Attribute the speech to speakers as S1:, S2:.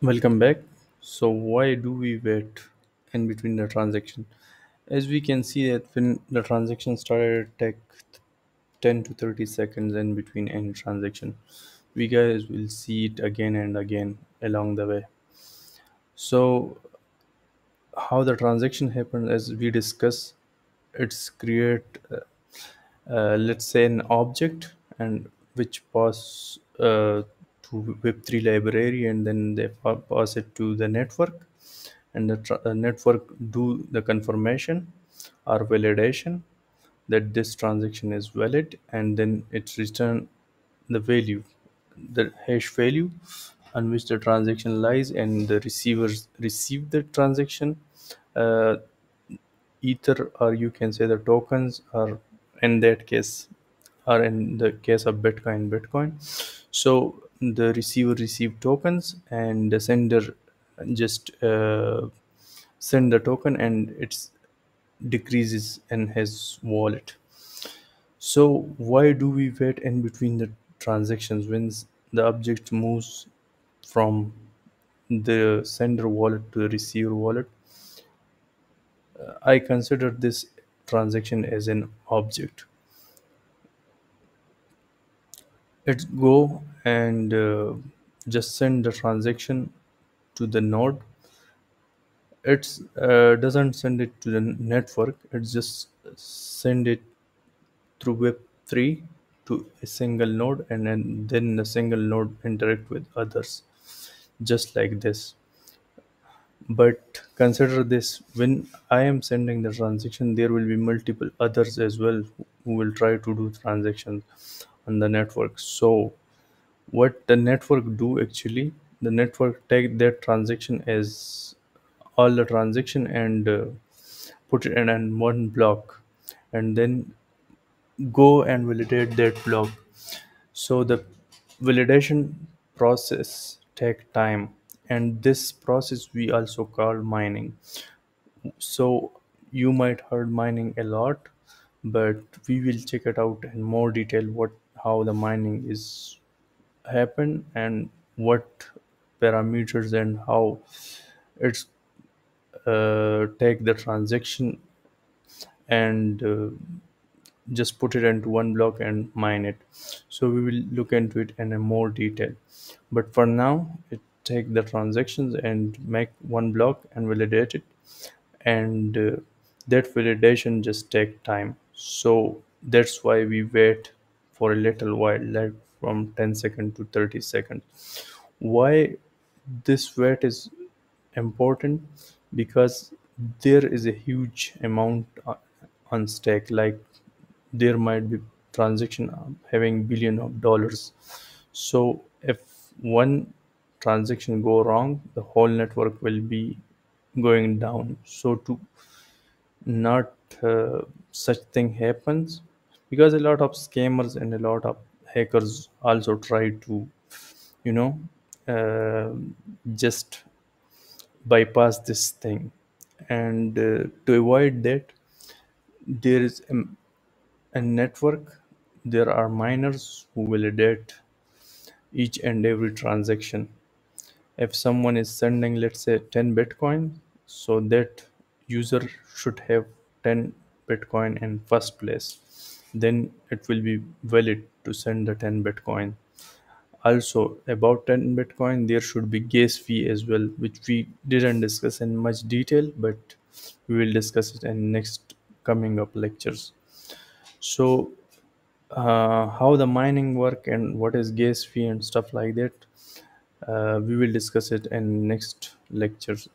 S1: Welcome back. So why do we wait in between the transaction? As we can see that when the transaction started, it take 10 to 30 seconds in between any transaction. We guys will see it again and again along the way. So how the transaction happens, as we discuss, it's create let's say an object and which pass to web3 library, and then they pass it to the network, and the network do the confirmation or validation that this transaction is valid, and then it return the value, the hash value on which the transaction lies, and the receivers receive the transaction uh, ether, or you can say the tokens, or in that case, or in the case of bitcoin. So the receiver receive tokens, and the sender just send the token, and it's decreases in his wallet. So why do we wait in between the transactions when the object moves from the sender wallet to the receiver wallet? I consider this transaction as an object. Let's go and just send the transaction to the node. It's doesn't send it to the network. It just send it through Web3 to a single node, and then the single node interact with others, just like this. But consider this: when I am sending the transaction, there will be multiple others as well who will try to do transactions on the network. So what the network do actually, the network take that transaction as all the transaction, and put it in one block, and then go and validate that block. So the validation process take time, and this process we also call mining. So you might heard mining a lot, but we will check it out in more detail what how the mining is happen, and what parameters, and how it's take the transaction, and just put it into one block and mine it. So we will look into it in a more detail, but for now it take the transactions and make one block and validate it, and that validation just take time. So that's why we wait for a little while, like from 10 seconds to 30 seconds. Why this wait is important? Because there is a huge amount on stake. Like there might be transaction having billion of dollars. So if one transaction go wrong, the whole network will be going down. So to not such thing happens, because a lot of scammers and a lot of hackers also try to, you know, uh, just bypass this thing. And to avoid that, there is a network, there are miners who validate each and every transaction. If someone is sending, let's say, 10 bitcoin, so that user should have 10 bitcoin in first place, then it will be valid to send the 10 bitcoin. Also about 10 bitcoin, there should be gas fee as well, which we didn't discuss in much detail, but we will discuss it in next coming up lectures. So how the mining work and what is gas fee and stuff like that, we will discuss it in next lectures.